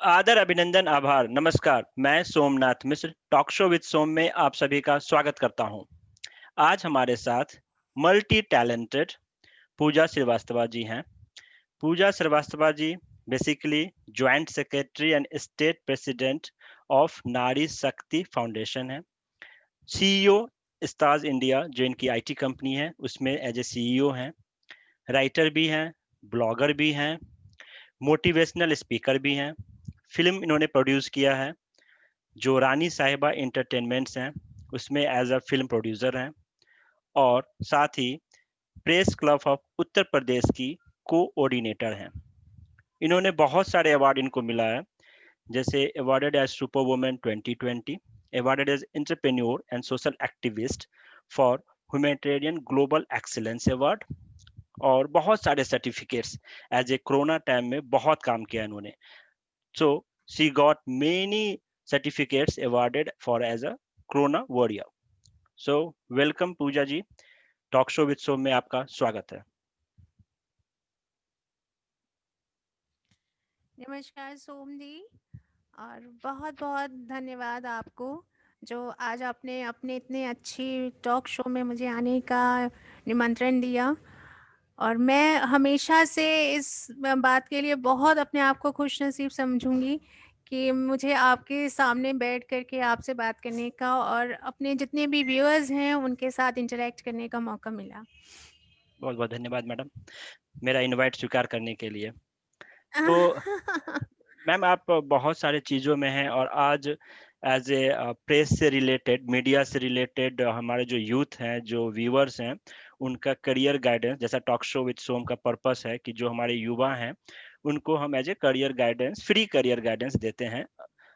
आदर अभिनंदन आभार नमस्कार। मैं सोमनाथ मिश्र टॉक शो विद सोम में आप सभी का स्वागत करता हूं। आज हमारे साथ मल्टी टैलेंटेड पूजा श्रीवास्तव जी हैं। Pooja Srivastava ji basically joint secretary and state president of Nari Shakti foundation है। सीईओ स्टार्स इंडिया जो इनकी आईटी कंपनी है उसमें एज ए सीईओ हैं। राइटर भी हैं, ब्लॉगर भी हैं, मोटिवेशनल स्पीकर भी हैं। फिल्म इन्होंने प्रोड्यूस किया है जो रानी साहिबा इंटरटेनमेंट्स हैं, उसमें एज अ फिल्म प्रोड्यूसर हैं। और साथ ही press club of Uttar Pradesh की कोऑर्डिनेटर हैं। इन्होंने बहुत सारे अवार्ड इनको मिला है, जैसे awarded as super women 2020, awarded as entrepreneur and social activist for humanitarian global excellence award, और बहुत सारे certificates. As a corona time में बहुत काम किया इन्होंने। So she got many certificates awarded for as a Corona warrior. So welcome Pooja ji, talk show with Som में आपका स्वागत है। नमस्कार सोम जी। और बहुत बहुत धन्यवाद आपको जो आज आपने अपने इतने अच्छी टॉक शो में मुझे आने का निमंत्रण दिया। और मैं हमेशा से इस बात के लिए बहुत अपने आप को खुश नसीब समझूंगी कि मुझे आपके सामने बैठ करके आपसे बात करने का और अपने जितने भी व्यूअर्स हैं उनके साथ इंटरेक्ट करने का मौका मिला। बहुत बहुत धन्यवाद मैडम, मेरा इनवाइट स्वीकार करने के लिए। तो मैम आप बहुत सारे चीज़ों में हैं, और आज एज ए प्रेस से रिलेटेड, मीडिया से रिलेटेड हमारे जो यूथ हैं, जो व्यूअर्स हैं, उनका करियर गाइडेंस, जैसा टॉक शो विद सोम का पर्पस है कि जो हमारे युवा हैं उनको हम as a career guidance, free career guidance देते हैं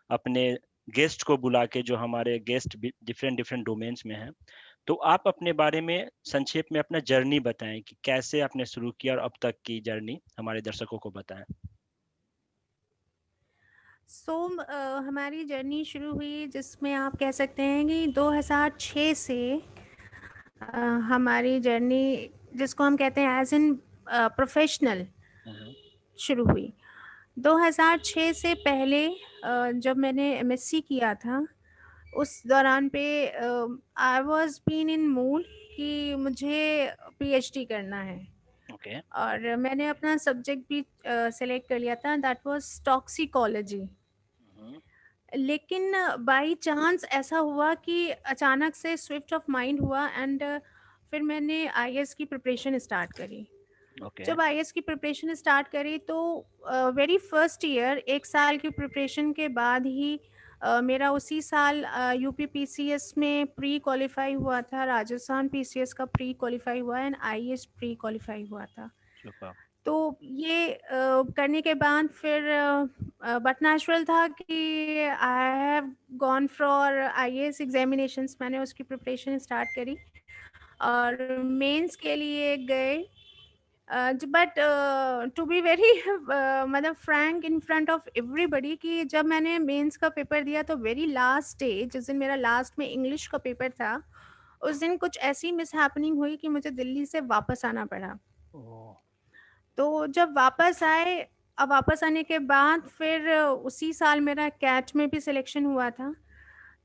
अपने गेस्ट को बुला के, जो हमारे गेस्ट डिफरेंट डिफरेंट डोमेन्स में हैं। तो आप अपने बारे में संक्षेप में अपना जर्नी बताएं कि कैसे आपने शुरू किया और अब तक की जर्नी हमारे दर्शकों को बताएं। सोम हमारी जर्नी शुरू हुई जिसमें आप कह सकते हैं कि 2006 से हमारी जर्नी जिसको हम कहते हैं एज एन प्रोफेशनल हम्म। शुरू हुई। 2006 से पहले जब मैंने एमएससी किया था उस दौरान पे I was been in mood कि मुझे पीएचडी करना है। ओके। और मैंने अपना सब्जेक्ट भी सेलेक्ट कर लिया था, दैट वाज टॉक्सिकोलॉजी। हम्म। लेकिन बाय चांस ऐसा हुआ कि अचानक से स्विफ्ट ऑफ माइंड हुआ एंड फिर मैंने आईएएस की प्रिपरेशन स्टार्ट करी। ओके। जब आईएएस की प्रिपरेशन स्टार्ट करी तो वेरी फर्स्ट ईयर, एक साल की प्रिपरेशन के बाद ही मेरा उसी साल यूपी पीसीएस में प्री क्वालिफाई हुआ था, राजस्थान पीसीएस का प्री क्वालिफाई हुआ एंड आईएएस प्री क्वालिफाई हुआ था। सुपर। तो ये करने के बाद फिर बट नेचुरल था कि I have gone for IAS examinations. मैंने उसकी प्रिपरेशन स्टार्ट करी और मेंस के लिए गए। बट टू बी वेरी मतलब Frank in front of everybody कि जब मैंने मेंस का पेपर दिया तो वेरी लास्ट डे, जिस दिन मेरा लास्ट में इंग्लिश का पेपर था, उस दिन कुछ ऐसी मिस हैपनिंग हुई कि मुझे दिल्ली से वापस आना पड़ा। ओह। तो जब वापस आए, अब वापस आने के बाद फिर उसी साल मेरा कैट में भी सिलेक्शन हुआ था।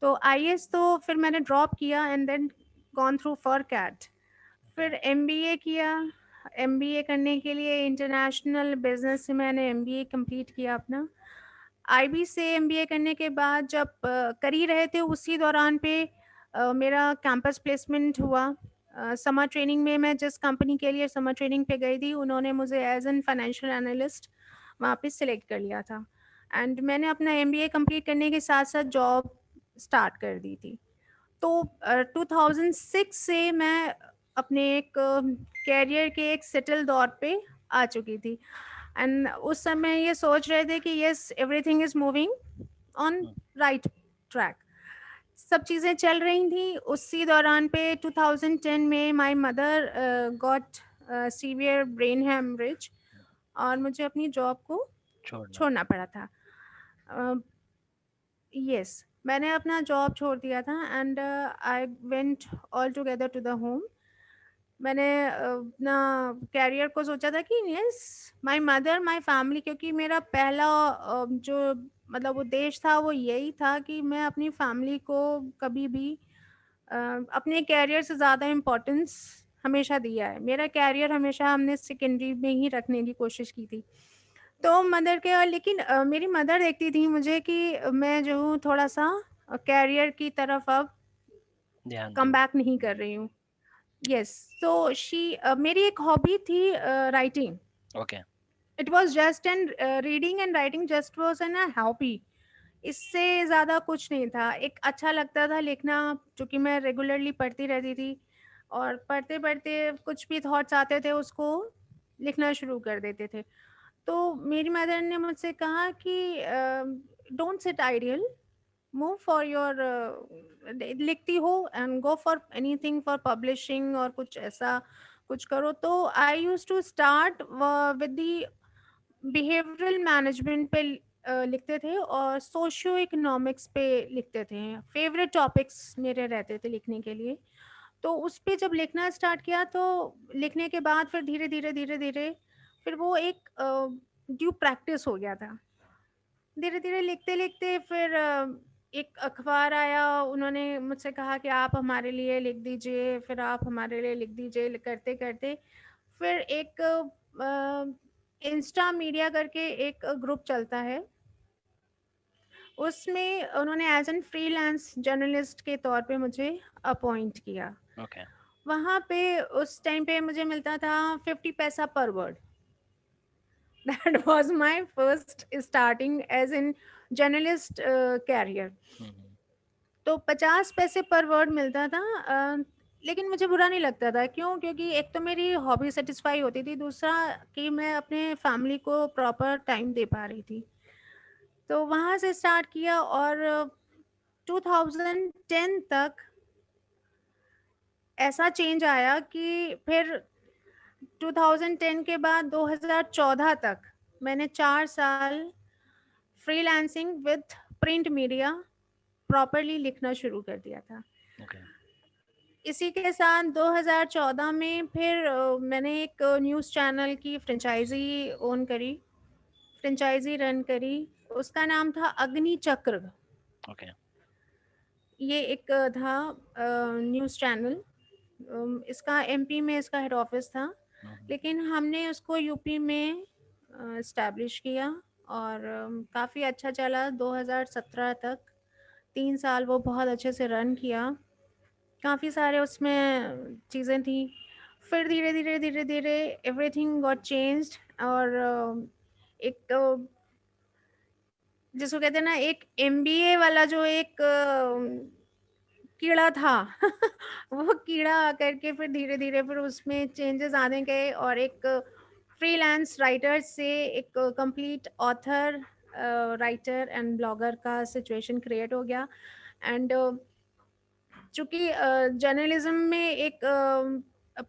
तो आईएएस तो फिर मैंने ड्रॉप किया and then gone through for CAT. Okay. फिर एमबीए किया। एमबीए करने के लिए इंटरनेशनल बिजनेस से मैंने एमबीए कंप्लीट किया अपना। आईबी से एमबीए करने के बाद जब कर ही रहे थे उसी दौरान पे मेरा कैंपस प्लेसमेंट हुआ। समर ट्रेनिंग में मैं जिस कंपनी के लिए समर ट्रेनिंग पे गई थी उन्होंने मुझे एज एन फाइनेंशियल एनालिस्ट वहाँ पे सिलेक्ट कर लिया था। एंड मैंने अपना एमबीए कंप्लीट करने के साथ साथ जॉब स्टार्ट कर दी थी। तो 2006 से मैं अपने एक कैरियर के एक सेटल दौर पे आ चुकी थी एंड उस समय ये सोच रहे थे कि yes everything is moving on hmm. Right track. सब चीज़ें चल रही थी। उसी दौरान पे 2010 में my mother got severe brain haemorrhage और मुझे अपनी जॉब को छोड़ना छोड़ना पड़ा। पड़ा था। यस, मैंने अपना जॉब छोड़ दिया था and I went all together to the home. मैंने अपना करियर को सोचा था कि yes, my mother, my family, क्योंकि मेरा पहला जो मतलब उद्देश्य था वो यही था कि मैं अपनी फैमिली को कभी भी अ, अपने करियर से ज़्यादा इम्पोर्टेंस हमेशा दिया है। मेरा करियर हमेशा हमने सेकेंडरी में ही रखने की कोशिश की थी। तो मदर के लेकिन मेरी मदर देखती थी मुझे कि मैं जो हूँ थोड़ा-सा करियर की तरफ अब ध्यान कम दूँ। बैक नहीं कर रही हूँ। यस, सो मेरी एक हॉबी थी writing. Okay, it was just an reading and writing just was an hobby. इससे ज़्यादा कुछ नहीं था। एक अच्छा लगता था लिखना, चूँकि मैं रेगुलरली पढ़ती रहती थी और पढ़ते-पढ़ते कुछ भी थॉट्स आते थे उसको लिखना शुरू कर देते थे। तो मेरी मदर ने मुझसे कहा कि don't sit ideal, move for your लिखती हो and go for anything for publishing और कुछ ऐसा कुछ करो। तो I used to start with the behavioural management पे लिखते थे और सोशियो इकोनॉमिक्स पे लिखते थे। फेवरेट टॉपिक्स मेरे रहते थे लिखने के लिए। तो उस पे जब लिखना स्टार्ट किया तो लिखने के बाद फिर धीरे-धीरे फिर वो एक ड्यू प्रैक्टिस हो गया था। धीरे-धीरे लिखते-लिखते फिर एक अखबार आया, उन्होंने मुझसे कहा कि आप हमारे लिए लिख दीजिए, फिर आप हमारे लिए लिख दीजिए। करते-करते फिर एक इंस्टा मीडिया करके एक ग्रुप चलता है, उसमें उन्होंने एज़ एन फ्रीलांस जर्नलिस्ट के तौर पे मुझे अपॉइंट किया। ओके, वहाँ पे उस टाइम पे मुझे मिलता था 50 पैसा पर word. That was my first starting as an journalist career. हुँ, हुँ, तो 50 पैसे पर वर्ड मिलता था। लेकिन मुझे बुरा नहीं लगता था, क्यों? क्योंकि एक तो मेरी हॉबी सैटिस्फाई होती थी, दूसरा कि मैं अपने फैमिली को प्रॉपर टाइम दे पा रही थी। तो वहाँ से स्टार्ट किया और 2010 तक ऐसा चेंज आया कि फिर 2010 के बाद 2014 तक मैंने 4 साल freelancing with print media properly लिखना शुरू कर दिया था। ओके, इसी के साथ 2014 में फिर मैंने एक न्यूज़ चैनल की फ्रेंचाइज़ी रन करी। उसका नाम था अग्नि चक्र। ओके, ये एक था न्यूज़ चैनल। इसका एमपी में इसका हेड ऑफ़िस था, हुँ, हुँ, लेकिन हमने उसको यूपी में एस्टैब्लिश किया और काफ़ी अच्छा चला 2017 तक। 3 साल वो बहुत अच्छे से रन किया। काफ़ी सारे उसमें चीज़ें थी। फिर धीरे-धीरे एवरीथिंग गॉट चेंज्ड और एक जिसको कहते हैं ना, एक एमबीए वाला जो एक कीड़ा था वो कीड़ा आकर के फिर धीरे-धीरे फिर उसमें चेंजेस आने गए और एक फ्रीलांस राइटर से एक complete author, writer and blogger का सिचुएशन क्रिएट हो गया। एंड चूँकि जर्नलिज़्म में एक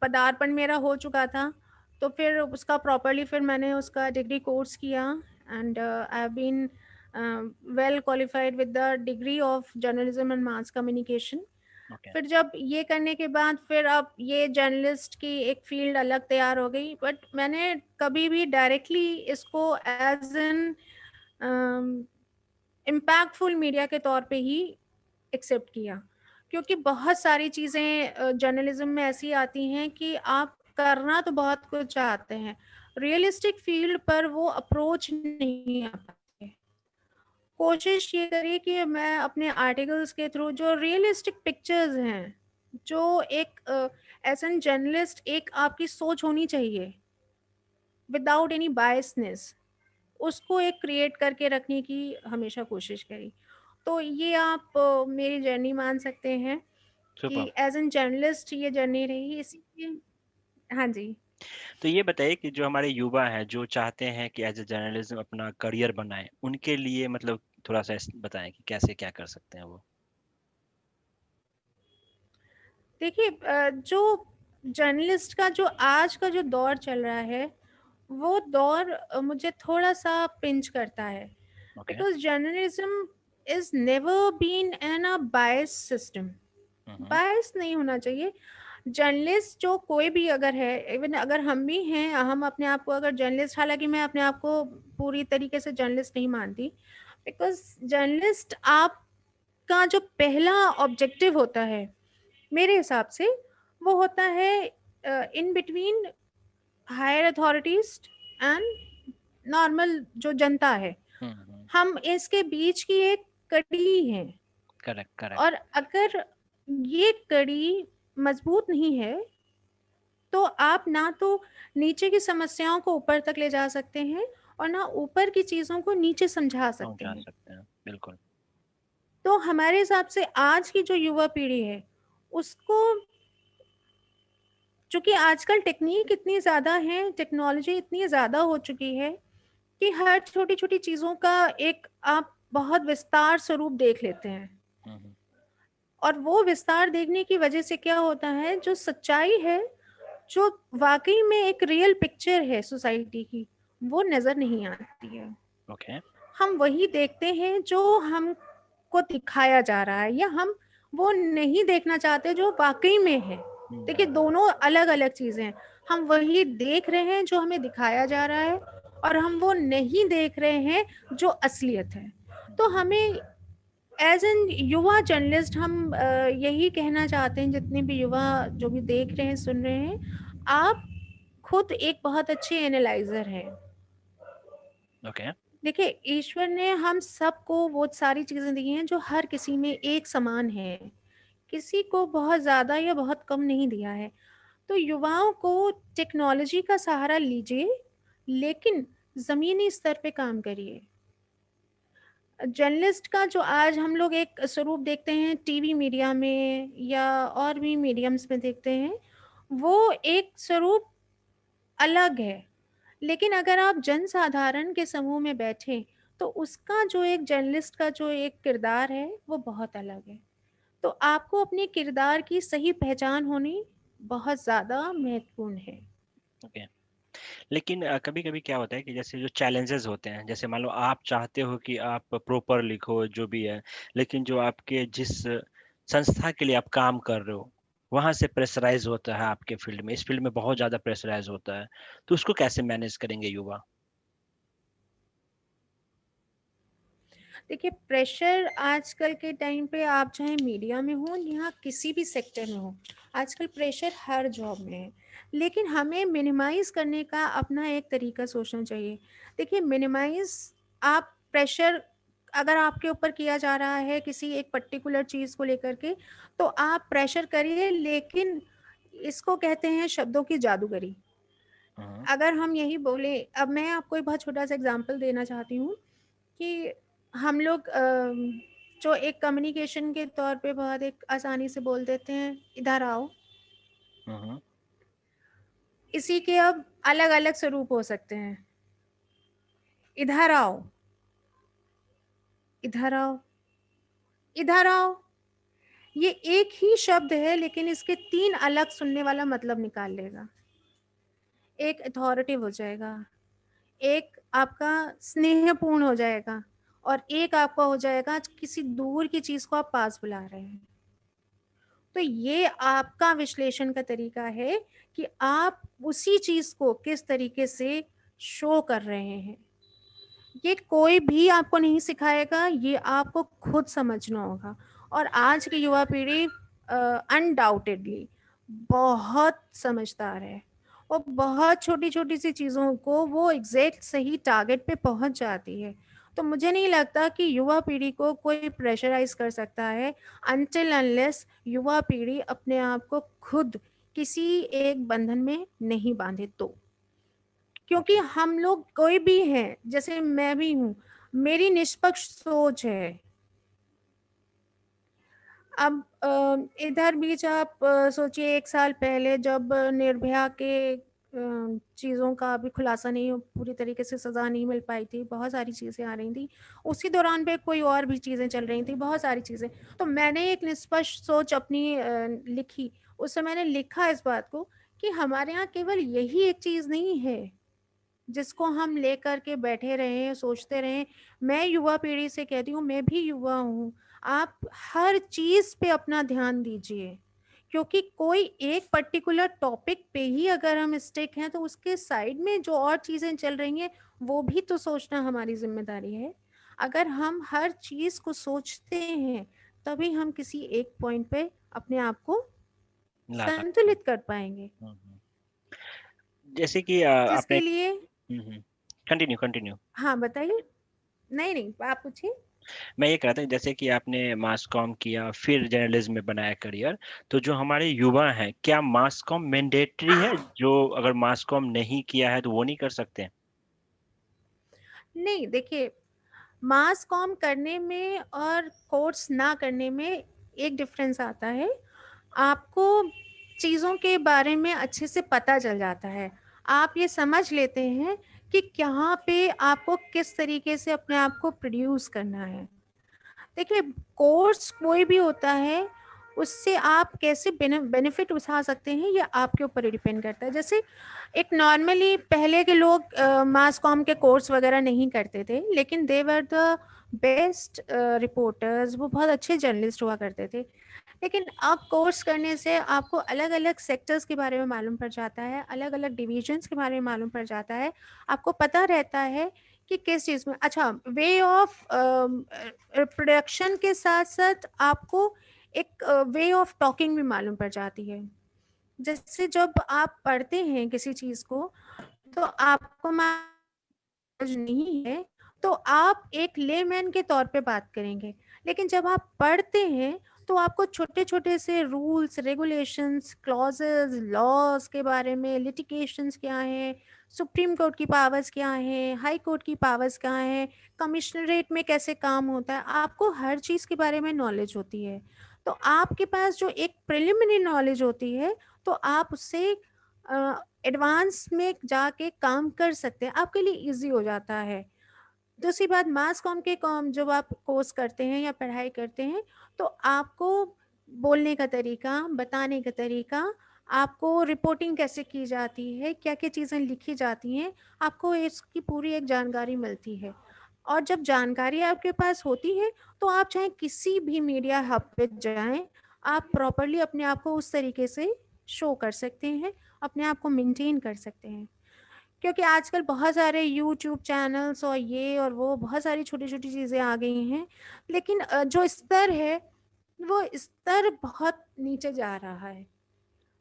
पदार्पण मेरा हो चुका था, तो फिर उसका प्रॉपर्ली फिर मैंने उसका डिग्री कोर्स किया and I have been well qualified with the degree of journalism and mass communication. Okay, फिर जब ये करने के बाद फिर अब ये जर्नलिस्ट की एक फ़ील्ड अलग तैयार हो गई, बट मैंने कभी भी डायरेक्टली इसको as an um, impactful media के तौर पे ही एक्सेप्ट किया, क्योंकि बहुत सारी चीज़ें जर्नलिज्म में ऐसी आती हैं कि आप करना तो बहुत कुछ चाहते हैं, रियलिस्टिक फील्ड पर वो अप्रोच नहीं आ पाते। कोशिश ये करिए कि मैं अपने आर्टिकल्स के थ्रू जो रियलिस्टिक पिक्चर्स हैं, जो एक एज एन जर्नलिस्ट एक आपकी सोच होनी चाहिए विदाउट एनी बायसनेस, उसको एक क्रिएट करके रखने की हमेशा कोशिश करी। तो ये आप मेरी जर्नी मान सकते हैं कि सुपर्ब! एज़ एन जर्नलिस्ट ये जर्नी रही, इसीलिए। हाँ जी। तो ये बताइए कि जो हमारे युवा हैं, जो चाहते हैं कि एज़ अ जर्नलिज़्म अपना करियर बनाएँ, उनके लिए मतलब थोड़ा-सा बताएँ कि कैसे क्या कर सकते हैं वो? देखिए जो जर्नलिस्ट का जो आज का जो दौर चल रहा है, वो दौर मुझे थोड़ा-सा पिंच करता है, okay, because journalism is never been in a biased system. हुँ, हुँ, बायस नहीं होना चाहिए, जर्नलिस्ट जो कोई भी अगर है, इवन अगर हम भी हैं, हम अपने आप को अगर जर्नलिस्ट, हालाँकि मैं अपने आप को पूरी तरीके से जर्नलिस्ट नहीं मानती, बिकॉज़ जर्नलिस्ट आपका जो पहला ऑब्जेक्टिव होता है, मेरे हिसाब से, वो होता है in between higher authorities and normal जो जनता है। हम इसके बीच की एक कड़ी हैं, करेक्ट, और करेक्ट। अगर ये कड़ी मज़बूत नहीं है, तो आप ना तो नीचे की समस्याओं को ऊपर तक ले जा सकते हैं, और ना ऊपर की चीज़ों को नीचे समझा सकते पहुँचा हैं। सकते हैं, बिल्कुल। तो हमारे हिसाब से आज की जो युवा पीढ़ी है, उसको, चूँकि आजकल टेक्नीक इतनी ज़्यादा है, टेक्नोलॉजी इतनी ज़्यादा हो चुकी है कि हर छोटी-छोटी चीज़ों का एक आप बहुत विस्तार स्वरूप देख लेते हैं। हुँ, हुँ। और वो विस्तार देखने की वजह से क्या होता है, जो सच्चाई है, जो वाक़ई में एक रियल पिक्चर है सोसाइटी की, वो नज़र नहीं आती है। ओके। हम वही देखते हैं जो हमको दिखाया जा रहा है, या हम वो नहीं देखना चाहते जो वाक़ई में है। हुँ, देखिए, दोनों अलग-अलग चीज़ें हैं। हम वही देख रहे हैं जो हमें दिखाया जा रहा है, और हम वो नहीं देख रहे हैं जो असलियत है। हुँ। तो हमें एज़ एन युवा जर्नलिस्ट हम यही कहना चाहते हैं, जितने भी युवा जो भी देख रहे हैं, सुन रहे हैं, आप खुद एक बहुत अच्छे एनालाइज़र हैं। ओके। देखिए, ईश्वर ने हम सबको वो सारी चीज़ें दी हैं जो हर किसी में एक समान हैं। किसी को बहुत ज़्यादा या बहुत कम नहीं दिया है। तो युवाओं को टेक्नोलॉजी का सहारा लीजिए, लेकिन ज़मीनी स्तर पे काम करिए। जर्नलिस्ट का जो आज हम लोग एक स्वरूप देखते हैं टीवी मीडिया में या और भी मीडियम्स में देखते हैं, वो एक स्वरूप अलग है। लेकिन अगर आप जनसाधारण के समूह में बैठें, तो उसका जो एक जर्नलिस्ट का जो एक किरदार है, वो बहुत अलग है। तो आपको अपने किरदार की सही पहचान होनी बहुत ज़्यादा महत्वपूर्ण है। ओके। लेकिन कभी-कभी क्या होता है कि जैसे जो चैलेंजेस होते हैं, जैसे मान लो आप चाहते हो कि आप प्रॉपर लिखो जो भी है, लेकिन जो आपके जिस संस्था के लिए आप काम कर रहे हो, वहाँ से प्रेशराइज़ होता है आपके फील्ड में, इस फील्ड में बहुत ज़्यादा प्रेशराइज़ होता है, तो उसको कैसे मैनेज करेंगे युवा? देखिए, प्रेशर आजकल के टाइम पे, आप चाहे मीडिया में हो या किसी भी सेक्टर में हो, आजकल प्रेशर हर जॉब में है। लेकिन हमें मिनिमाइज़ करने का अपना एक तरीका सोचना चाहिए। देखिए, मिनिमाइज़, आप प्रेशर अगर आपके ऊपर किया जा रहा है किसी एक पर्टिकुलर चीज़ को लेकर के, तो आप प्रेशर करिए, लेकिन इसको कहते हैं शब्दों की जादूगरी। हुँ, अगर हम यही बोले, अब मैं आपको एक बहुत छोटा-सा एग्ज़ाम्पल देना चाहती हूँ कि हम लोग जो एक कम्युनिकेशन के तौर पे बहुत एक आसानी से बोल देते हैं, इधर आओ। हुँ, हुँ, इसी के अब अलग-अलग स्वरूप हो सकते हैं। इधर आओ, इधर आओ, इधर आओ। ये एक ही शब्द है, लेकिन इसके 3 अलग सुनने वाला मतलब निकाल लेगा। एक अथॉरिटिव हो जाएगा, एक आपका स्नेहपूर्ण हो जाएगा, और एक आपका हो जाएगा किसी दूर की चीज़ को आप पास बुला रहे हैं। तो ये आपका विश्लेषण का तरीका है कि आप उसी चीज़ को किस तरीके से शो कर रहे हैं। ये कोई भी आपको नहीं सिखाएगा, ये आपको खुद समझना होगा। और आज की युवा पीढ़ी अनडाउटेडली बहुत समझदार है। वो बहुत छोटी-छोटी सी चीज़ों को वो एग्ज़ैक्ट सही टारगेट पे पहुँच जाती है। तो मुझे नहीं लगता कि युवा पीढ़ी को कोई प्रेशराइज़ कर सकता है, अनटिल अनलेस युवा पीढ़ी अपने आप को खुद किसी एक बंधन में नहीं बाँधे तो। क्योंकि ओके। हम लोग कोई भी हैं, जैसे मैं भी हूँ, मेरी निष्पक्ष सोच है। अब इधर बीच आप सोचिए, 1 साल पहले जब निर्भया के चीज़ों का अभी खुलासा नहीं हो, पूरी तरीके से सज़ा नहीं मिल पाई थी, बहुत सारी चीज़ें आ रही थी। उसी दौरान पे कोई और भी चीज़ें चल रही थी, बहुत सारी चीज़ें। तो मैंने एक निष्पक्ष सोच अपनी लिखी। उस समय मैंने लिखा इस बात को कि हमारे यहाँ केवल यही एक चीज़ नहीं है जिसको हम लेकर के बैठे रहें, सोचते रहें। मैं युवा पीढ़ी से कहती हूँ, मैं भी युवा हूँ, आप हर चीज़ पे अपना ध्यान दीजिए, क्योंकि कोई एक पर्टिकुलर टॉपिक पे ही अगर हम स्टिक हैं तो उसके साइड में जो और चीज़ें चल रही हैं वो भी तो सोचना हमारी ज़िम्मेदारी है। अगर हम हर चीज़ को सोचते हैं तभी हम किसी एक पॉइंट पे अपने आप को ला सकते हैं। संतुलित कर पाएँगे। हुँ, हुँ। जैसे कि आपने जिसके लिए हुँ, हुँ। Continue, continue. हाँ, बताइए? नहीं, नहीं, आप पूछिए। मैं ये कह रहा था जैसे कि आपने मास कॉम किया, फिर जर्नलिज़्म में बनाया करियर, तो जो हमारे युवा हैं, क्या मास कॉम मैंडेटरी है? जो अगर मास कॉम नहीं किया है, तो वो नहीं कर सकते? नहीं, देखिए, मास कॉम करने में और कोर्स ना करने में एक डिफरेंस आता है। आपको चीज़ों के बारे में अच्छे से पता चल जाता है। आप ये समझ लेते हैं कि कहाँ पे आपको किस तरीके से अपने आप को प्रोड्यूस करना है। देखिए, कोर्स कोई भी होता है, उससे आप कैसे बेनिफिट उठा सकते हैं, ये आपके ऊपर ही डिपेंड करता है। जैसे एक नॉर्मली पहले के लोग मास कॉम के कोर्स वगैरह नहीं करते थे, लेकिन दे वर द बेस्ट रिपोर्टर्स, वो बहुत अच्छे जर्नलिस्ट हुआ करते थे। लेकिन अब कोर्स करने से आपको अलग-अलग सेक्टर्स के बारे में मालूम पड़ जाता है, अलग-अलग डिविजन्स के बारे में मालूम पड़ जाता है। आपको पता रहता है कि किस चीज़ में अच्छा वे ऑफ प्रोडक्शन के साथ-साथ आपको एक वे ऑफ टॉकिंग भी मालूम पड़ जाती है। जैसे जब आप पढ़ते हैं किसी चीज़ को, तो आपको समझ नहीं है, तो आप एक लेमैन के तौर पे बात करेंगे। लेकिन जब आप पढ़ते हैं, तो आपको छोटे-छोटे से रूल्स, रेगुलेशंस, क्लॉज़ेज़, लॉज़ के बारे में, लिटिगेशंस क्या हैं, सुप्रीम कोर्ट की पावर्स क्या हैं, हाई कोर्ट की पावर्स क्या हैं, कमिश्नरेट में कैसे काम होता है, आपको हर चीज़ के बारे में नॉलेज होती है। तो आपके पास जो एक प्रिलिमिनरी नॉलेज होती है, तो आप उससे एडवांस में जाके काम कर सकते हैं, आपके लिए ईज़ी हो जाता है। दूसरी बात मास कॉम के कॉम जब आप कोर्स करते हैं या पढ़ाई करते हैं, तो आपको बोलने का तरीका, बताने का तरीका, आपको रिपोर्टिंग कैसे की जाती है, क्या-क्या चीज़ें लिखी जाती हैं, आपको इसकी पूरी एक जानकारी मिलती है। और जब जानकारी आपके पास होती है, तो आप चाहे किसी भी मीडिया हब पे जाएँ, आप प्रॉपर्ली अपने आप को उस तरीके से शो कर सकते हैं, अपने आप को मेंटेन कर सकते हैं। क्योंकि आजकल बहुत सारे यूट्यूब चैनल्स और ये और वो बहुत सारी छोटी-छोटी चीज़ें आ गई हैं। लेकिन जो स्तर है, वो स्तर बहुत नीचे जा रहा है।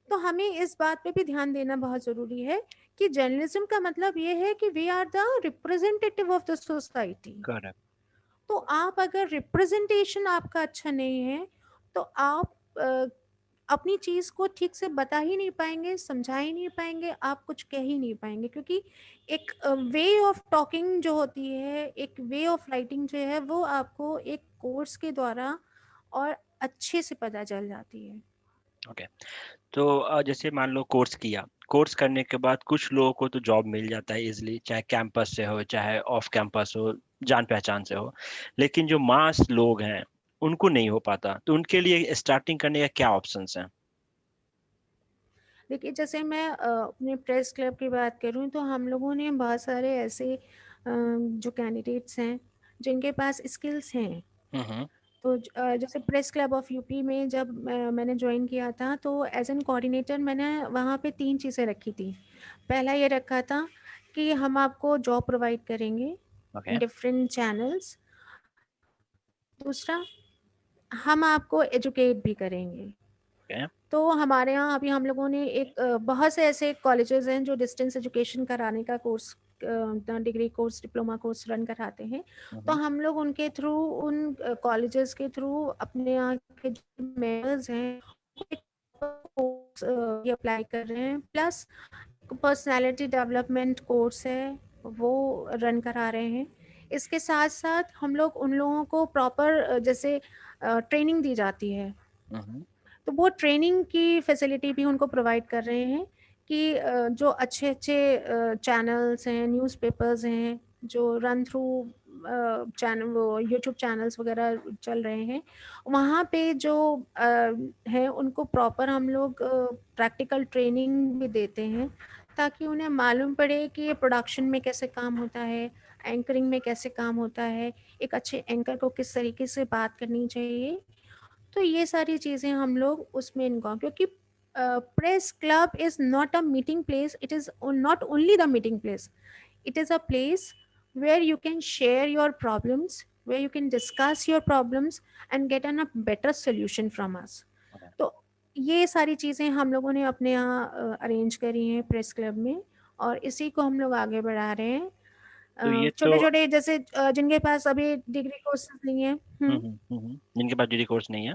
तो हमें इस बात पे भी ध्यान देना बहुत ज़रूरी है कि जर्नलिज़्म का मतलब ये है कि we are the representative of the society. Correct. तो आप अगर रिप्रेजेंटेशन आपका अच्छा नहीं है, तो आप अपनी चीज़ को ठीक से बता ही नहीं पाएँगे, समझा ही नहीं पाएँगे, आप कुछ कह ही नहीं पाएँगे क्योंकि एक वे ऑफ टॉकिंग जो होती है, एक वे ऑफ राइटिंग जो है, वो आपको एक कोर्स के द्वारा और अच्छे से पता चल जाती है। ओके। तो जैसे मान लो कोर्स किया, कोर्स करने के बाद कुछ लोगों को तो जॉब मिल जाता है ईज़िली, चाहे कैंपस से हो, चाहे ऑफ कैंपस हो, जान-पहचान से हो। लेकिन जो मास लोग हैं, उनको नहीं हो पाता, तो उनके लिए स्टार्टिंग करने का क्या ऑप्शंस हैं? देखिए, जैसे मैं अपने प्रेस क्लब की बात करूँ तो हम लोगों ने बहुत सारे ऐसे जो कैंडिडेट्स हैं, जिनके पास स्किल्स हैं। हुँ, हुँ। तो जैसे प्रेस क्लब ऑफ यूपी में जब मैंने जॉइन किया था तो एज़ एन कोऑर्डिनेटर मैंने वहाँ पे 3 चीज़ें रखी थी। पहला ये रखा था कि हम आपको जॉब प्रोवाइड करेंगे, ओके, डिफरेंट चैनल्स। दूसरा, हम आपको एजुकेट भी करेंगे। ओके। तो हमारे यहाँ अभी हम लोगों ने एक बहुत से ऐसे कॉलेजेस हैं जो डिस्टेंस एजुकेशन कराने का course degree course, diploma course run कराते हैं। हुँ, तो हुँ। हम लोग उनके थ्रू उन कॉलेजेस के थ्रू अपने यहाँ के जो मेंबर्स हैं कोर्स ये अप्लाई कर रहे हैं। प्लस पर्सनैलिटी डेवलपमेंट कोर्स है, वो रन करा रहे हैं। इसके साथ-साथ हम लोग उन लोगों को प्रॉपर जैसे ट्रेनिंग दी जाती है। हुँ, हुँ। तो वो ट्रेनिंग की फैसिलिटी भी उनको प्रोवाइड कर रहे हैं कि जो अच्छे-अच्छे चैनल्स हैं, न्यूज़पेपर्स हैं, जो रन थ्रू चैनल वो यूट्यूब चैनल्स वगैरह चल रहे हैं, वहाँ पे जो हैं उनको प्रॉपर हम लोग प्रैक्टिकल ट्रेनिंग भी देते हैं, ताकि उन्हें मालूम पड़े कि ये प्रोडक्शन में कैसे काम होता है, एंकरिंग में कैसे काम होता है, एक अच्छे एंकर को किस तरीके से बात करनी चाहिए। तो ये सारी चीज़ें हम लोग उसमें इनको, क्योंकि press club is not a meeting place, it is not only the meeting place, it is a place where you can share your problems, where you can discuss your problems and get a better solution from us. Okay. तो ये सारी चीज़ें हम लोगों ने अपने यहाँ arrange करी हैं प्रेस क्लब में, और इसी को हम लोग आगे बढ़ा रहे तो ये हैं। तो छोटे छोटे जैसे जिनके पास अभी डिग्री कोर्सेज नहीं है, जिनके पास डिग्री कोर्स नहीं है।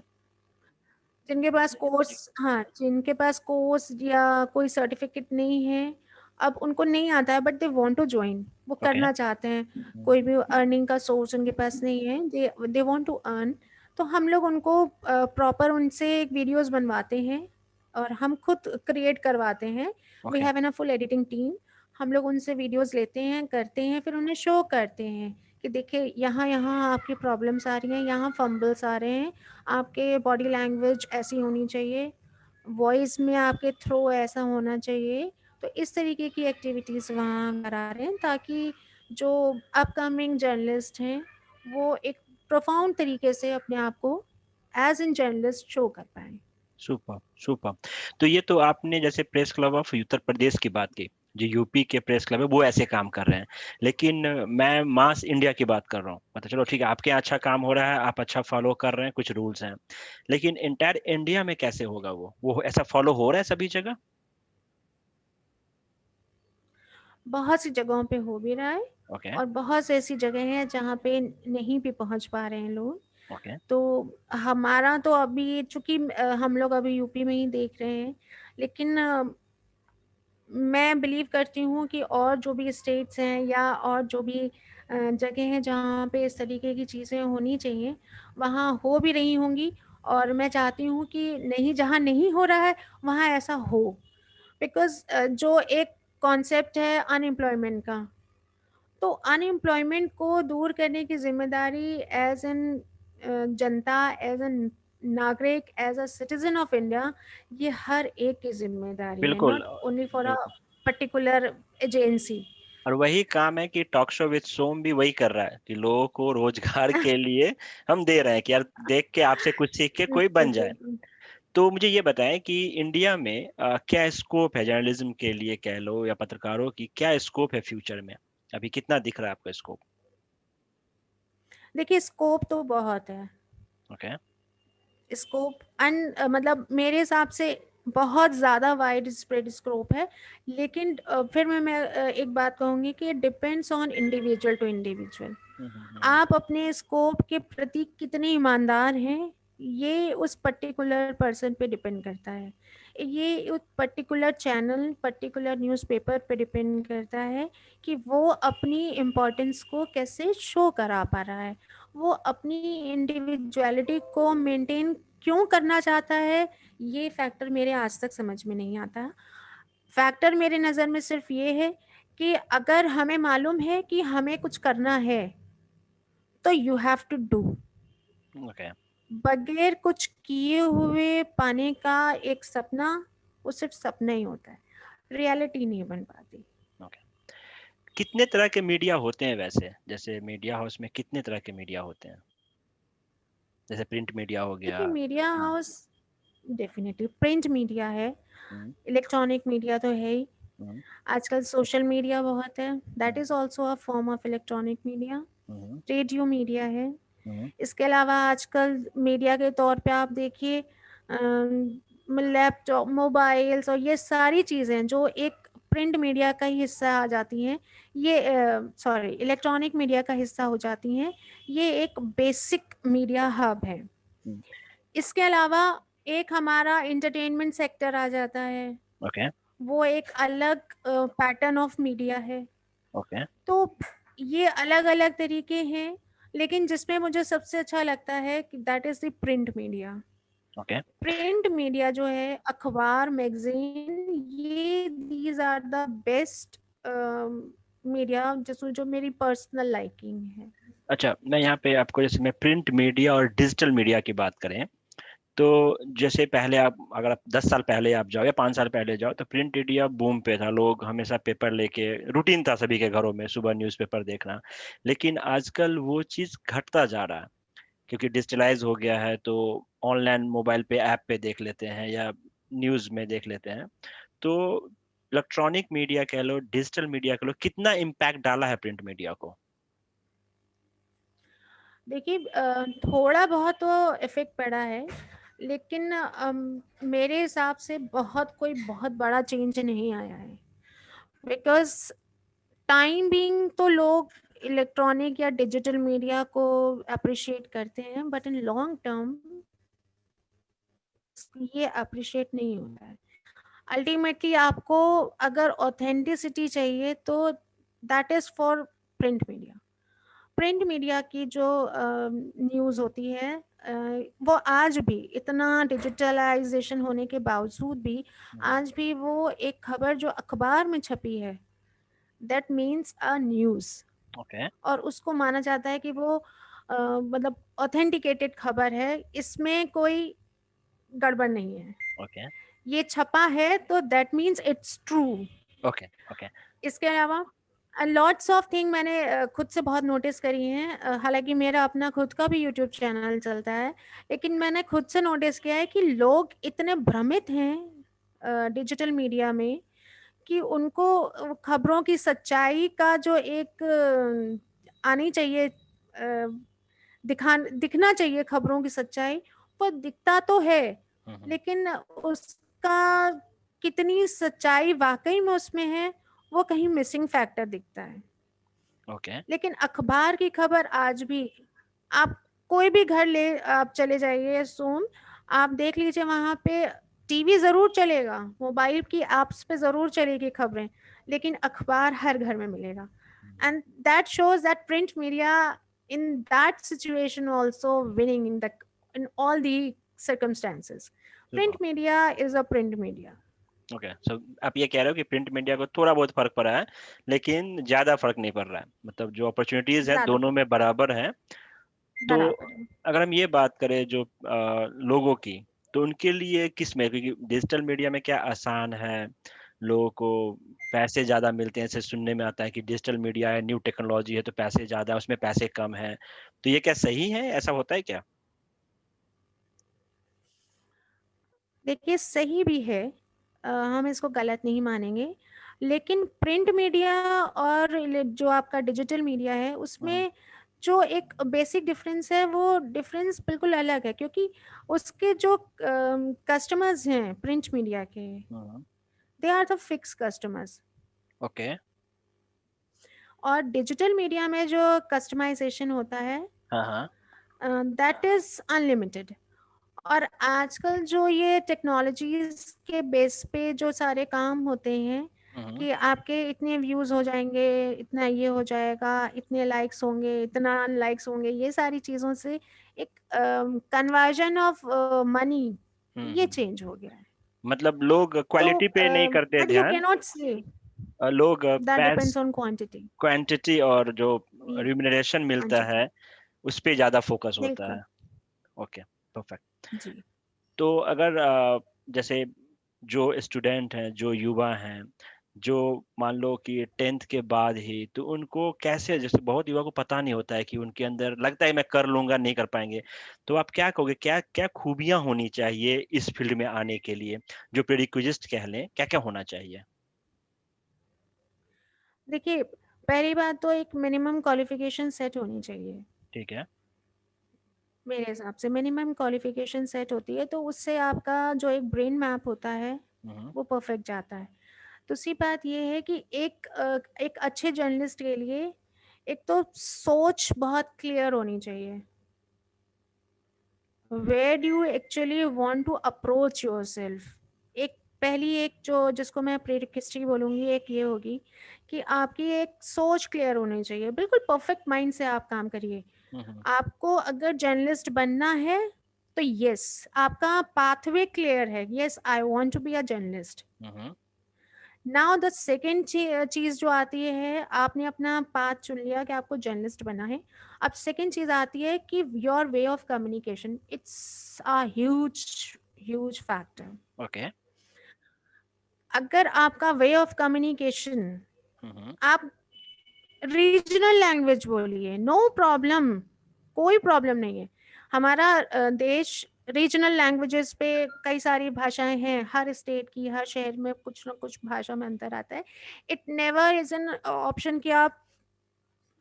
जिनके पास कोर्स, हाँ, जिनके पास कोर्स या कोई सर्टिफिकेट नहीं है, अब उनको नहीं आता है but they want to join, वो ओके। करना चाहते हैं, कोई भी अर्निंग का सोर्स उनके पास नहीं है, दे वांट टू अर्न, तो हम लोग उनको प्रॉपर उनसे वीडियोस बनवाते हैं और हम खुद क्रिएट करवाते हैं। We okay. Have an a full editing team, हम लोग उनसे वीडियोस लेते हैं, करते हैं, फिर उन्हें शो करते हैं कि देखिए यहाँ यहाँ आपकी प्रॉब्लम्स आ रही हैं, यहाँ फंबल्स आ रहे हैं, आपके बॉडी लैंग्वेज ऐसी होनी चाहिए, वॉइस में आपके थ्रो ऐसा होना चाहिए। तो इस तरीके की एक्टिविटीज़ वहाँ करा रहे हैं ताकि जो अपकमिंग जर्नलिस्ट हैं वो एक प्रोफाउंड तरीके से अपने आप को एज एन जर्नलिस्ट शो कर पाएँ। Super super. तो ये तो आपने जैसे press club of Uttar Pradesh की बात की, जो यूपी के प्रेस क्लब है वो ऐसे काम कर रहे हैं, लेकिन मैं मास इंडिया की बात कर रहा हूँ। मतलब चलो ठीक है, आपके यहाँ अच्छा काम हो रहा है, आप अच्छा फॉलो कर रहे हैं, कुछ रूल्स हैं, लेकिन इंटायर इंडिया में कैसे होगा वो ऐसा फॉलो हो रहा है सभी जगह? बहुत सी जगहों पे हो भी रहा है ओके। और बहुत सी ऐसी जगह हैं जहाँ पे नहीं भी पहुँच पा रहे हैं लोग। ओके। तो हमारा तो अभी चूँकि हम लोग अभी यूपी में ही देख रहे हैं, लेकिन मैं बिलीव करती हूँ कि और जो भी स्टेट्स हैं या और जो भी जगह हैं जहाँ पे इस तरीके की चीज़ें होनी चाहिए, वहाँ हो भी रही होंगी, और मैं चाहती हूँ कि नहीं, जहाँ नहीं हो रहा है वहाँ ऐसा हो। बिकॉज़ जो एक कॉन्सेप्ट है अनएम्प्लॉयमेंट का, तो अनएम्प्लॉयमेंट को दूर करने की ज़िम्मेदारी as an Janata, as an नागरिक, as a citizen of India, ये हर एक की ज़िम्मेदारी है, बिल्कुल। नॉट ओनली फॉर अ बिल्कुल। Particular agency. और वही काम है कि टॉक शो विद सोम भी वही कर रहा है कि लोगों को रोजगार के लिए हम दे रहे हैं कि यार देख के आपसे कुछ सीख के कोई बिल्कुल, बन जाए। बिल्कुल। तो मुझे ये बताएं कि इंडिया में क्या स्कोप है जर्नलिज्म के लिए, कह लो, या पत्रकारों की क्या स्कोप है फ्यूचर में? अभी कितना दिख रहा है आपका स्कोप? देखिए, स्कोप तो बहुत है। ओके। स्कोप मतलब मेरे हिसाब से बहुत ज़्यादा वाइड स्प्रेड स्कोप है, लेकिन फिर मैं एक बात कहूँगी कि it depends on individual to individual. आप अपने स्कोप के प्रति कितने ईमानदार हैं, ये उस पर्टिकुलर पर्सन पे डिपेंड करता है। ये उस पर्टिकुलर चैनल, पर्टिकुलर न्यूज़पेपर पे डिपेंड करता है कि वो अपनी इम्पोर्टेंस को कैसे शो करा पा रहा है। वो अपनी इंडिविजुअलिटी को मेंटेन क्यों करना चाहता है, ये फैक्टर मेरे आज तक समझ में नहीं आता। फैक्टर मेरे नज़र में सिर्फ़ ये है कि अगर हमें मालूम है कि हमें कुछ करना है, तो you have to do. Okay. बगैर कुछ किए हुए पाने का एक सपना, वो सिर्फ़ सपना ही होता है, रियलिटी नहीं बन पाती। ओके। कितने तरह के मीडिया होते हैं वैसे? जैसे मीडिया हाउस में कितने तरह के मीडिया होते हैं? जैसे प्रिंट मीडिया हो गया। देखिए, मीडिया हम्म। हाउस डेफ़िनेटली प्रिंट मीडिया है, हम्म। इलेक्ट्रॉनिक मीडिया तो है ही। हम्म। आजकल सोशल मीडिया बहुत है, that hmm. Is also a form of electronic media. Hmm. Radio media है। हम्म। इसके अलावा आजकल मीडिया के तौर पे आप देखिए, लैपटॉप, मोबाइल्स और ये सारी चीज़ें जो एक प्रिंट मीडिया का ही हिस्सा आ जाती हैं, ये सॉरी, इलेक्ट्रॉनिक मीडिया का हिस्सा हो जाती हैं, ये एक बेसिक मीडिया हब है। हम्म। इसके अलावा एक हमारा एंटरटेनमेंट सेक्टर आ जाता है, ओके। वो एक अलग पैटर्न ऑफ मीडिया है। ओके। तो ये अलग-अलग तरीके हैं, लेकिन जिसमें मुझे सबसे अच्छा लगता है कि that is the print media. Okay. Print media जो है, अखबार, मैगज़ीन, ये these are the best media जिसमें जो मेरी पर्सनल लाइकिंग है। अच्छा, मैं यहाँ पे आपको, जैसे मैं प्रिंट मीडिया और डिजिटल मीडिया की बात करें, तो जैसे पहले आप, अगर आप 10 साल पहले आप जाओ या 5 साल पहले जाओ, तो प्रिंट मीडिया बूम पे था, लोग हमेशा पेपर लेके, रूटीन था सभी के घरों में सुबह न्यूज़पेपर देखना। लेकिन आजकल वो चीज़ घटता जा रहा है। क्योंकि डिजिटलाइज हो गया है, तो ऑनलाइन मोबाइल पे ऐप पे देख लेते हैं या न्यूज में देख लेते हैं। तो इलेक्ट्रॉनिक मीडिया कह लो, डिजिटल मीडिया कह लो, कितना इम्पैक्ट डाला है प्रिंट मीडिया को? देखिए थोड़ा बहुत तो इफ़ेक्ट पड़ा है, लेकिन मेरे हिसाब से कोई बहुत बड़ा चेंज नहीं आया है। बिकॉज़ टाइम बीइंग तो लोग इलेक्ट्रॉनिक या डिजिटल मीडिया को एप्रिशिएट करते हैं, बट इन लॉन्ग टर्म ये एप्रिशिएट नहीं होता है। अल्टीमेटली आपको अगर ऑथेंटिसिटी चाहिए तो that is for print media. Print media की जो न्यूज़ होती है, वो आज भी इतना डिजिटलाइजेशन होने के बावजूद भी आज भी वो एक खबर जो अखबार में छपी है, that means a news, okay. और उसको माना जाता है कि वो मतलब ऑथेंटिकेटेड खबर है, इसमें कोई गड़बड़ नहीं है। ओके। ये छपा है तो that means it's true. Okay. Okay. इसके अलावा लॉट्स ऑफ थिंग मैंने खुद से बहुत नोटिस करी हैं। हालांकि मेरा अपना खुद का भी यूट्यूब चैनल चलता है, लेकिन मैंने खुद से नोटिस किया है कि लोग इतने भ्रमित हैं डिजिटल मीडिया में कि उनको खबरों की सच्चाई का जो एक आनी चाहिए, दिखना चाहिए खबरों की सच्चाई, वो दिखता तो है, लेकिन उसका कितनी सच्चाई वाकई में उसमें है, वो कहीं मिसिंग फैक्टर दिखता है। ओके। लेकिन अखबार की खबर आज भी, आप कोई भी घर ले आप चले जाइए सोम, आप देख लीजिए वहाँ पे टीवी ज़रूर चलेगा, मोबाइल की ऐप्स पे ज़रूर चलेगी खबरें, लेकिन अखबार हर घर में मिलेगा। And that shows that print media in that situation also winning in all the circumstances. Print media is a print media. Okay, so आप ये कह रहे हो कि प्रिंट मीडिया को थोड़ा बहुत फर्क पड़ा है, लेकिन ज्यादा फर्क नहीं पड़ रहा है, मतलब जो अपॉर्चुनिटीज है ज़्यादा दोनों में बराबर है। तो बराबर है। अगर हम ये बात करें जो लोगों की, तो उनके लिए किस में, क्योंकि डिजिटल मीडिया में क्या आसान है, लोगों को पैसे ज्यादा मिलते हैं, ऐसे सुनने में आता है कि डिजिटल मीडिया है, न्यू टेक्नोलॉजी है, तो पैसे ज्यादा, उसमें पैसे कम है। तो ये क्या सही है, ऐसा होता है क्या? देखिए सही भी है, हम इसको गलत नहीं मानेंगे, लेकिन प्रिंट मीडिया और जो आपका डिजिटल मीडिया है हम्म। उसमें जो एक बेसिक डिफरेंस है, वो डिफरेंस बिल्कुल अलग है, क्योंकि उसके जो कस्टमर्स हैं प्रिंट मीडिया के, हम्म। They are the fix customers. Okay. और डिजिटल मीडिया में जो कस्टमाइजेशन होता है, हाँ, हाँ। That is unlimited. और आजकल जो ये टेक्नोलॉजीज के बेस पे जो सारे काम होते हैं हम्म। कि आपके इतने व्यूज हो जाएंगे, इतना ये हो जाएगा, इतने लाइक्स होंगे, इतना अनलाइक्स होंगे, ये सारी चीज़ों से एक कन्वर्जन ऑफ मनी ये हम्म। चेंज हो गया है। मतलब लोग तो क्वालिटी पे नहीं करते बट यू ध्यान, कैन नॉट से लोग दैट पैस डिपेंड्स ऑन क्वांटिटी। क्वांटिटी और जो रिम्यूनरेशन मिलता क्वांटिटी है उस पे ज्यादा फोकस होता बिल्कुल। है। Okay, perfect. जी। तो अगर जैसे जो स्टूडेंट हैं, जो युवा हैं, जो मान लो कि टेंथ के बाद ही, तो उनको कैसे, जैसे बहुत युवा को पता नहीं होता है कि उनके अंदर लगता है मैं कर लूंगा, नहीं कर पाएंगे, तो आप क्या कहोगे, क्या क्या खूबियां होनी चाहिए इस फील्ड में आने के लिए, जो प्रीरिक्विजिट कह लें, क्या क्या होना चाहिए? देखिए पहली बात तो एक मिनिमम क्वालिफिकेशन सेट होनी चाहिए। ठीक है। मेरे हिसाब से मिनिमम क्वालिफिकेशन सेट होती है, तो उससे आपका जो एक ब्रेन मैप होता है हम्म। वो परफेक्ट जाता है। दूसरी बात ये है कि एक अच्छे जर्नलिस्ट के लिए एक तो सोच बहुत क्लियर होनी चाहिए। Where do you actually want to approach yourself. एक पहली एक जो जिसको मैं प्रीरिक्विजिट बोलूँगी, एक ये होगी कि आपकी एक सोच क्लियर होनी चाहिए, बिल्कुल परफेक्ट माइंड से आप काम करिए। हम्म। आपको अगर जर्नलिस्ट बनना है तो यस, आपका पाथवे क्लियर है, yes I want to be a journalist. Hmm. Now the second चीज जो आती है, आपने अपना पाथ चुन लिया कि आपको जर्नलिस्ट बना है। अब सेकेंड चीज आती है कि your way of communication, it's a huge huge factor. Okay. अगर आपका वे ऑफ कम्युनिकेशन, हम्म। आप रीजनल लैंग्वेज बोलिए, नो प्रॉब्लम, कोई प्रॉब्लम नहीं है। हमारा देश रीजनल लैंग्वेजेस पे कई सारी भाषाएँ हैं, हर स्टेट की, हर शहर में कुछ ना कुछ भाषा में अंतर आता है। It never is an option कि आप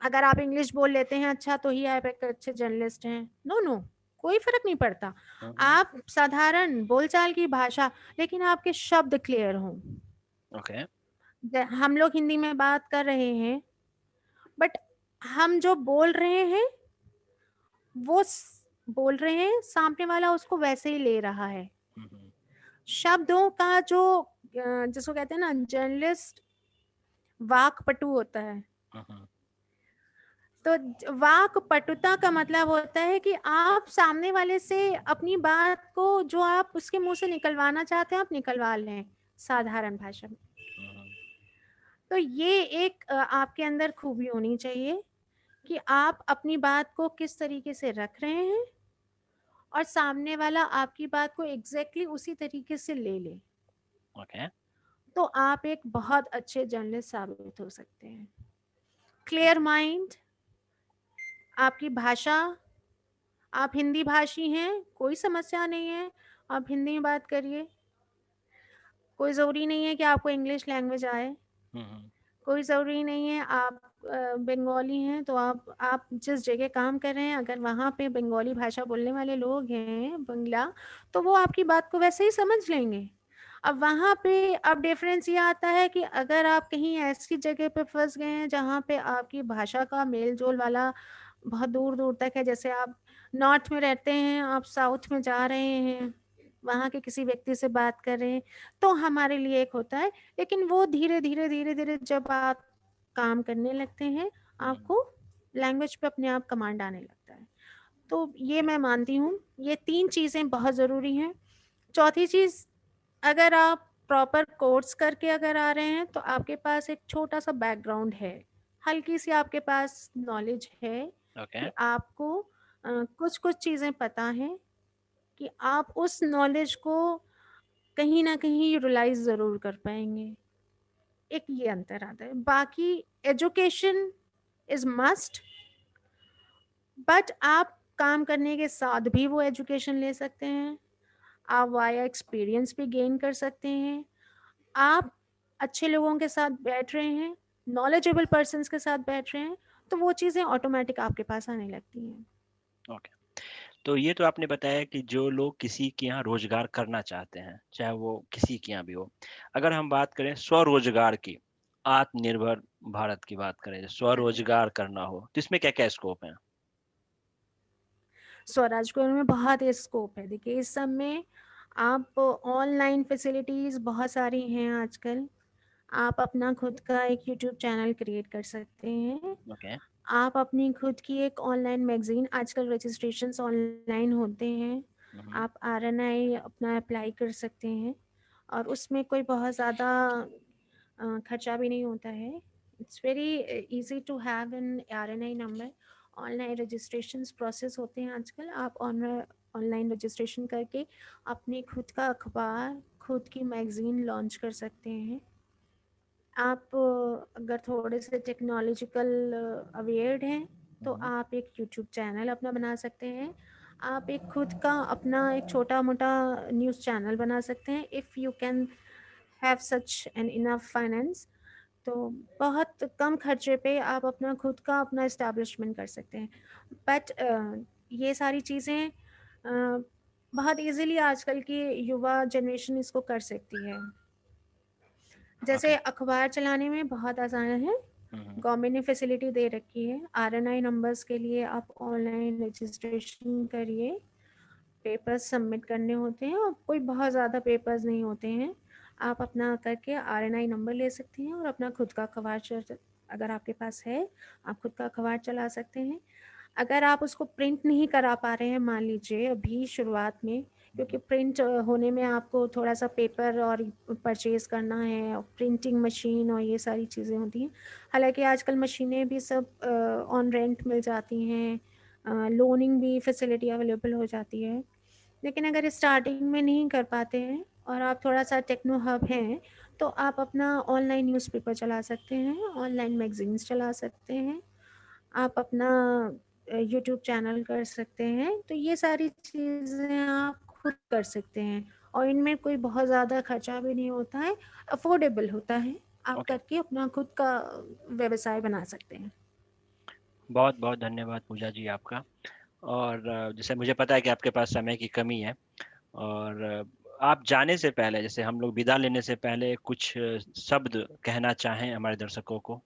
अगर आप इंग्लिश बोल लेते हैं अच्छा तो ही आप एक अच्छे जर्नलिस्ट हैं। नो, नो, कोई फ़र्क नहीं पड़ता। हम्म। आप साधारण बोलचाल की भाषा, लेकिन आपके शब्द क्लियर हों। ओके। ज हम लोग हिंदी में बात कर रहे हैं, बट हम जो बोल रहे हैं, वो बोल रहे हैं, सामने वाला उसको वैसे ही ले रहा है। हम्म। शब्दों का जो जिसको कहते हैं ना, जर्नलिस्ट वाक्पटु होता है। हम्म। तो वाक्पटुता का मतलब होता है कि आप सामने वाले से अपनी बात को जो आप उसके मुंह से निकलवाना चाहते हैं, आप निकलवा लें साधारण भाषा में। हम्म। तो ये एक आपके अंदर खूबी होनी चाहिए कि आप अपनी बात को किस तरीके से रख रहे हैं और सामने वाला आपकी बात को एग्जैक्टली उसी तरीके से ले ले। ओके। तो आप एक बहुत अच्छे जर्नलिस्ट साबित हो सकते हैं। क्लियर माइंड, आपकी भाषा, आप हिंदी भाषी हैं, कोई समस्या नहीं है, आप हिंदी में बात करिए। कोई ज़रूरी नहीं है कि आपको इंग्लिश लैंग्वेज आए, हम्म। कोई ज़रूरी नहीं है आप बंगाली हैं तो आप जिस जगह काम कर रहे हैं, अगर वहाँ पे बंगाली भाषा बोलने वाले लोग हैं, बंगला, तो वो आपकी बात को वैसे ही समझ लेंगे। अब वहाँ पे अब डिफ़रेंस ये आता है कि अगर आप कहीं ऐसी जगह पे फँस गए हैं, जहाँ पे आपकी भाषा का मेल-जोल वाला बहुत दूर-दूर तक है, जैसे आप नॉर्थ में रहते हैं, आप साउथ में जा रहे हैं, वहाँ के किसी व्यक्ति से बात कर रहे हैं, तो हमारे लिए एक होता है। लेकिन वो धीरे-धीरे, धीरे-धीरे जब आप काम करने लगते हैं, हम्म। आपको लैंग्वेज पे अपने आप कमांड आने लगता है। तो ये मैं मानती हूँ, ये 3 चीज़ें बहुत ज़रूरी हैं। चौथी चीज़, अगर आप प्रॉपर कोर्स करके अगर आ रहे हैं, तो आपके पास एक छोटा-सा बैकग्राउंड है, हल्की-सी आपके पास नॉलेज है ओके। कि आपको कुछ-कुछ चीज़ें पता हैं कि आप उस नॉलेज को कहीं न कहीं यूटिलाइज़ ज़रूर कर पाएँगे। एक ये अंतर आता है। बाकी एजुकेशन इज़ मस्ट, बट आप काम करने के साथ भी वो एजुकेशन ले सकते हैं। आप वाया एक्सपीरियंस भी गेन कर सकते हैं। आप अच्छे लोगों के साथ बैठ रहे हैं, नॉलेजेबल पर्सन्स के साथ बैठ रहे हैं, तो वो चीज़ें ऑटोमैटिक आपके पास आने लगती हैं। ओके। तो ये तो आपने बताया कि जो लोग किसी के यहाँ रोजगार करना चाहते हैं, चाहे वो किसी के यहाँ भी हो। अगर हम बात करें स्वरोजगार की, आत्मनिर्भर भारत की बात करें, स्वरोजगार करना हो, तो इसमें क्या-क्या स्कोप है? स्वराज को में बहुत स्कोप है। देखिए, इस सब में आप ऑनलाइन फैसिलिटीज़ बहुत सारी हैं आजकल। आप अपना खुद का एक यूट्यूब चैनल क्रिएट कर सकते हैं। ओके। आप अपनी खुद की एक ऑनलाइन मैगज़ीन, आजकल रजिस्ट्रेशंस ऑनलाइन होते हैं। हुँ। आप आरएनआई अपना अप्लाई कर सकते हैं और उसमें कोई बहुत ज़्यादा खर्चा भी नहीं होता है। It's very easy to have an RNI number. Online registrations process होते हैं आजकल। आप ऑनलाइन रजिस्ट्रेशन करके अपनी खुद का अखबार, खुद की मैगज़ीन लॉन्च कर सकते हैं। आप अगर थोड़े से टेक्नोलॉजिकल अवेयर्ड हैं, तो हुँ। आप एक यूट्यूब चैनल अपना बना सकते हैं। आप एक खुद का अपना एक छोटा-मोटा न्यूज़ चैनल बना सकते हैं, if you can have such an enough finance. तो बहुत कम खर्चे पे आप अपना खुद का अपना एस्टेब्लिशमेंट कर सकते हैं। बट ये सारी चीज़ें बहुत ईज़िली आजकल की युवा जनरेशन इसको कर सकती है। ओके। जैसे अखबार चलाने में बहुत आसान है। हुँ, हुँ। गवर्नमेंट ने फैसिलिटी दे रखी है। आरएनआई नंबर्स के लिए आप ऑनलाइन रजिस्ट्रेशन करिए, पेपर्स सबमिट करने होते हैं और कोई बहुत ज़्यादा पेपर्स नहीं होते हैं। आप अपना करके आरएनआई नंबर ले सकते हैं और अपना खुद का अखबार अगर आपके पास है, आप खुद का अखबार चला सकते हैं। अगर आप उसको प्रिंट नहीं करा पा रहे हैं, मान लीजिए अभी शुरुआत में, हुँ, क्योंकि हुँ। प्रिंट होने में आपको थोड़ा-सा पेपर और परचेज़ करना है और प्रिंटिंग मशीन और ये सारी चीज़ें होती हैं। हालाँकि आजकल मशीनें भी सब ऑन रेंट मिल जाती हैं, लोनिंग भी फैसिलिटी अवेलेबल हो जाती है। लेकिन अगर स्टार्टिंग में नहीं कर पाते हैं और आप थोड़ा-सा टेक्नो हब हैं, तो आप अपना ऑनलाइन न्यूज़पेपर चला सकते हैं, ऑनलाइन मैगज़ीन्स चला सकते हैं। आप अपना यूट्यूब चैनल कर सकते हैं। तो ये सारी चीज़ें आप खुद कर सकते हैं और इनमें कोई बहुत ज़्यादा खर्चा भी नहीं होता है, अफोर्डेबल होता है। आप ओके। करके अपना खुद का व्यवसाय बना सकते हैं। बहुत-बहुत धन्यवाद पूजा जी आपका। और जैसे मुझे पता है कि आपके पास समय की कमी है, और आप जाने से पहले, जैसे हम लोग विदा लेने से पहले, कुछ शब्द कहना चाहें हमारे दर्शकों को?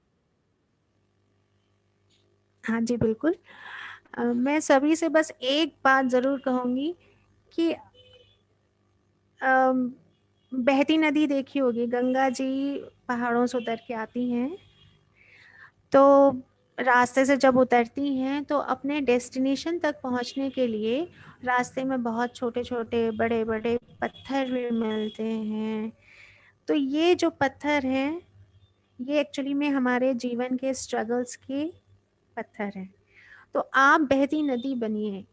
हाँ जी, बिल्कुल। मैं सभी से बस एक बात ज़रूर कहूँगी कि अम, बहती नदी देखी होगी, गंगा जी पहाड़ों से उतर के आती हैं। तो रास्ते से जब उतरती हैं तो अपने डेस्टिनेशन तक पहुंचने के लिए रास्ते में बहुत छोटे-छोटे, बड़े-बड़े पत्थर भी मिलते हैं। तो ये जो पत्थर हैं, ये एक्चुअली में हमारे जीवन के स्ट्रगल्स के पत्थर हैं। तो आप बहती नदी बनिए,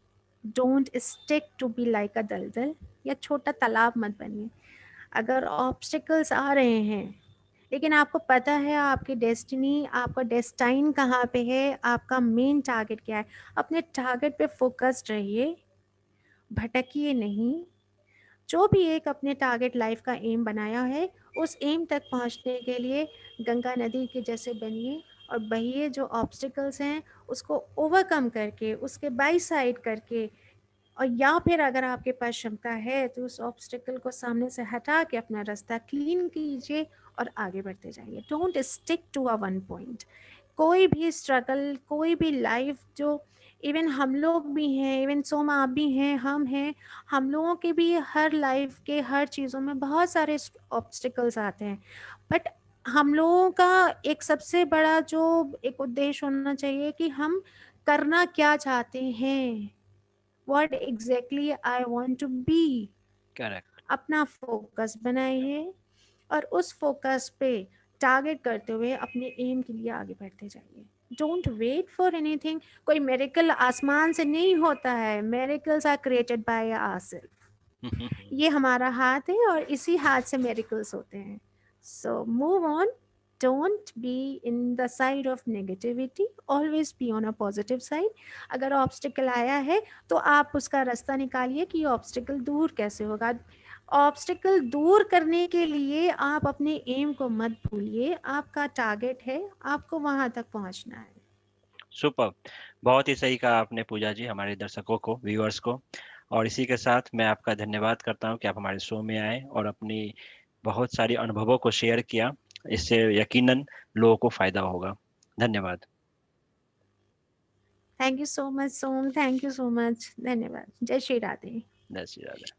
don't stick to be like a दलदल, या छोटा तालाब मत बनिए। अगर ऑब्स्टिकल्स आ रहे हैं लेकिन आपको पता है आपकी डेस्टिनी, आपका डेस्टाइन कहाँ पे है, आपका मेन टारगेट क्या है, अपने टारगेट पे फोकस्ड रहिए, भटकिए नहीं। जो भी एक अपने टारगेट लाइफ का एम बनाया है, उस एम तक पहुंचने के लिए गंगा नदी के जैसे बनिए और बहिए। जो ऑब्स्टिकल्स हैं उसको ओवरकम करके, उसके बाई साइड करके, और या फिर अगर आपके पास क्षमता है तो उस ऑब्स्टिकल को सामने से हटा के अपना रास्ता क्लीन कीजिए और आगे बढ़ते जाइए। Don't stick to a one point. कोई भी स्ट्रगल, कोई भी लाइफ जो, इवन हम लोग भी हैं, इवन सोम आप भी हैं, हम हैं, हम लोगों के भी हर लाइफ के हर चीज़ों में बहुत सारे ऑब्स्टिकल्स आते हैं। बट हम लोगों का एक सबसे बड़ा जो एक उद्देश्य होना चाहिए कि हम करना क्या चाहते हैं, what exactly I want to be. Correct. अपना फोकस बनाइए और उस फोकस पे टारगेट करते हुए अपने एम के लिए आगे बढ़ते जाइए। Don't wait for anything. कोई मेरेकल आसमान से नहीं होता है, miracles are created by ourselves. ये हमारा हाथ है और इसी हाथ से मेरेकल्स होते हैं। So move on, don't be in the side of negativity, always be on a positive side. अगर ऑब्स्टिकल आया है तो आप उसका रास्ता निकालिए कि ऑब्स्टिकल दूर कैसे होगा। ऑब्स्टिकल दूर करने के लिए आप अपने एम को मत भूलिए, आपका टारगेट है, आपको वहां तक पहुंचना है। सुपर्ब! बहुत ही सही कहा आपने पूजा जी, हमारे दर्शकों को, व्यूअर्स को। और इसी के साथ मैं आपका धन्यवाद करता हूँ कि आप हमारे शो में आए और अपनी बहुत सारी अनुभवों को शेयर किया। इससे यकीनन लोगों को फ़ायदा होगा। धन्यवाद। Thank you so much Som, thank you so much, धन्यवाद। जय श्री राधे। जय श्री राधे।